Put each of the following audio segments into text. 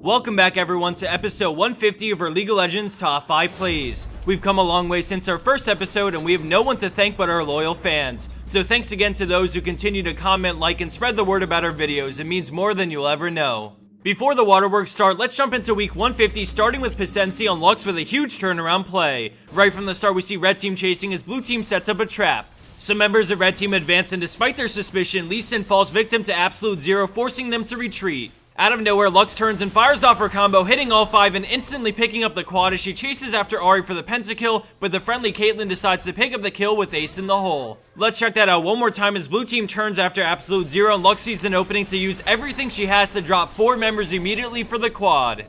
Welcome back everyone to episode 150 of our League of Legends Top 5 Plays. We've come a long way since our first episode and we have no one to thank but our loyal fans. So thanks again to those who continue to comment, like, and spread the word about our videos. It means more than you'll ever know. Before the waterworks start, let's jump into week 150, starting with Pasensi on Lux with a huge turnaround play. Right from the start we see red team chasing as blue team sets up a trap. Some members of red team advance and despite their suspicion, Lee Sin falls victim to absolute zero, forcing them to retreat. Out of nowhere, Lux turns and fires off her combo, hitting all 5 and instantly picking up the quad as she chases after Ahri for the pentakill, but the friendly Caitlyn decides to pick up the kill with ace in the hole. Let's check that out one more time as blue team turns after absolute zero and Lux sees an opening to use everything she has to drop 4 members immediately for the quad.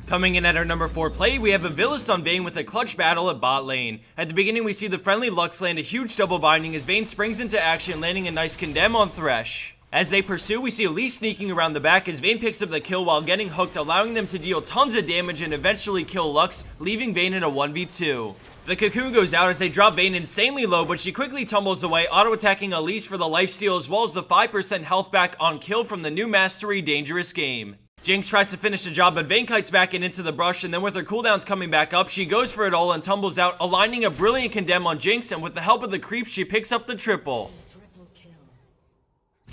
Coming in at our number 4 play, we have a Villas on Vayne with a clutch battle at bot lane. At the beginning, we see the friendly Lux land a huge double binding as Vayne springs into action, landing a nice condemn on Thresh. As they pursue, we see Lee sneaking around the back as Vayne picks up the kill while getting hooked, allowing them to deal tons of damage and eventually kill Lux, leaving Vayne in a 1v2. The cocoon goes out as they drop Vayne insanely low, but she quickly tumbles away, auto-attacking Elise for the lifesteal as well as the 5% health back on kill from the new Mastery Dangerous game. Jinx tries to finish the job, but Vayne kites back and into the brush, and then with her cooldowns coming back up, she goes for it all and tumbles out, aligning a brilliant condemn on Jinx, and with the help of the creeps, she picks up the triple.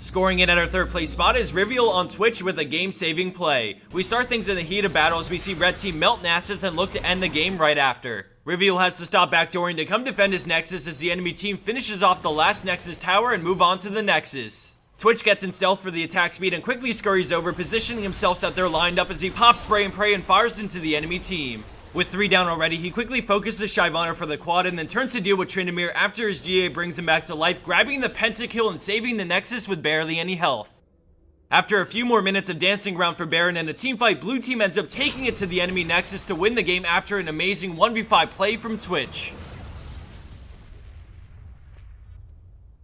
Scoring in at our 3rd place spot is Rivial on Twitch with a game-saving play. We start things in the heat of battle as we see red team melt Nasıl and look to end the game right after. Rivial has to stop backdooring to come defend his Nexus as the enemy team finishes off the last Nexus tower and move on to the Nexus. Twitch gets in stealth for the attack speed and quickly scurries over, positioning himself so that they're lined up as he pops spray and pray and fires into the enemy team. With 3 down already, he quickly focuses Shyvana for the quad and then turns to deal with Tryndamere after his GA brings him back to life, grabbing the pentakill and saving the Nexus with barely any health. After a few more minutes of dancing around for Baron and a teamfight, blue team ends up taking it to the enemy Nexus to win the game after an amazing 1v5 play from Twitch.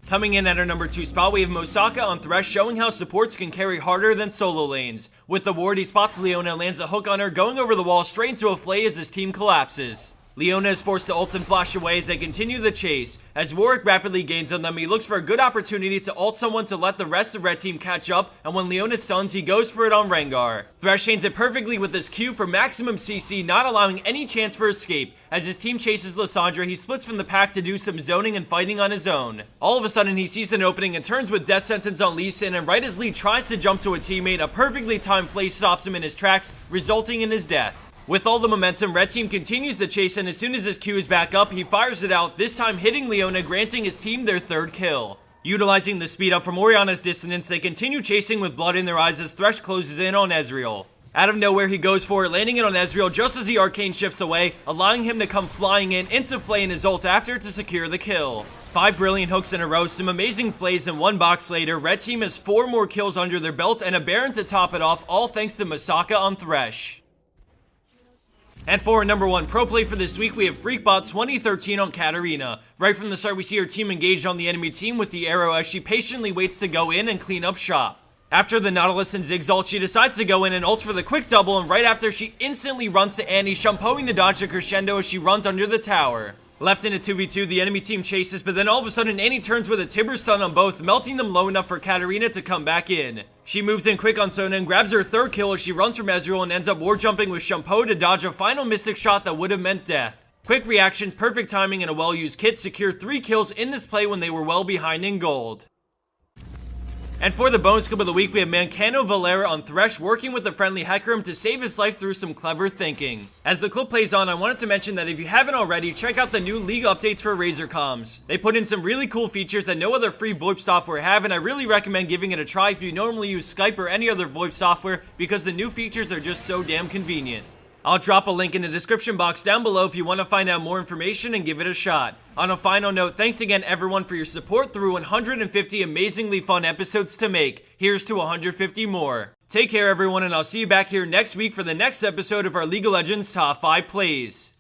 Coming in at our number 2 spot, we have Mosaka on Thresh showing how supports can carry harder than solo lanes. With the ward, he spots Leona and lands a hook on her, going over the wall straight into a flay as his team collapses. Leona is forced to ult and flash away as they continue the chase. As Warwick rapidly gains on them, he looks for a good opportunity to ult someone to let the rest of red team catch up, and when Leona stuns, he goes for it on Rengar. Thresh chains it perfectly with his Q for maximum CC, not allowing any chance for escape. As his team chases Lissandra, he splits from the pack to do some zoning and fighting on his own. All of a sudden, he sees an opening and turns with Death Sentence on Lee Sin, and right as Lee tries to jump to a teammate, a perfectly timed flay stops him in his tracks, resulting in his death. With all the momentum, red team continues the chase, and as soon as his Q is back up, he fires it out, this time hitting Leona, granting his team their 3rd kill. Utilizing the speed up from Orianna's dissonance, they continue chasing with blood in their eyes as Thresh closes in on Ezreal. Out of nowhere, he goes for it, landing it on Ezreal just as the arcane shifts away, allowing him to come flying in into Flay in his ult after to secure the kill. 5 brilliant hooks in a row, some amazing flays, and 1 box later, red team has 4 more kills under their belt and a Baron to top it off, all thanks to Mosaka on Thresh. And for our number 1 pro play for this week, we have Freakbot 2013 on Katarina. Right from the start, we see her team engaged on the enemy team with the arrow as she patiently waits to go in and clean up shop. After the Nautilus and Ziggs ult, she decides to go in and ult for the quick double, and right after, she instantly runs to Annie, shampooing the dodge to crescendo as she runs under the tower. Left in a 2v2, the enemy team chases, but then all of a sudden Annie turns with a Tibber stun on both, melting them low enough for Katarina to come back in. She moves in quick on Sona and grabs her 3rd kill as she runs from Ezreal and ends up war jumping with Shampoo to dodge a final mystic shot that would have meant death. Quick reactions, perfect timing, and a well-used kit secure 3 kills in this play when they were well behind in gold. And for the bonus clip of the week, we have Mancano Valera on Thresh working with the friendly Hecarim to save his life through some clever thinking. As the clip plays on, I wanted to mention that if you haven't already, check out the new League updates for Razer comms. They put in some really cool features that no other free VoIP software have, and I really recommend giving it a try if you normally use Skype or any other VoIP software because the new features are just so damn convenient. I'll drop a link in the description box down below if you want to find out more information and give it a shot. On a final note, thanks again everyone for your support through 150 amazingly fun episodes to make. Here's to 150 more. Take care everyone, and I'll see you back here next week for the next episode of our League of Legends Top 5 Plays.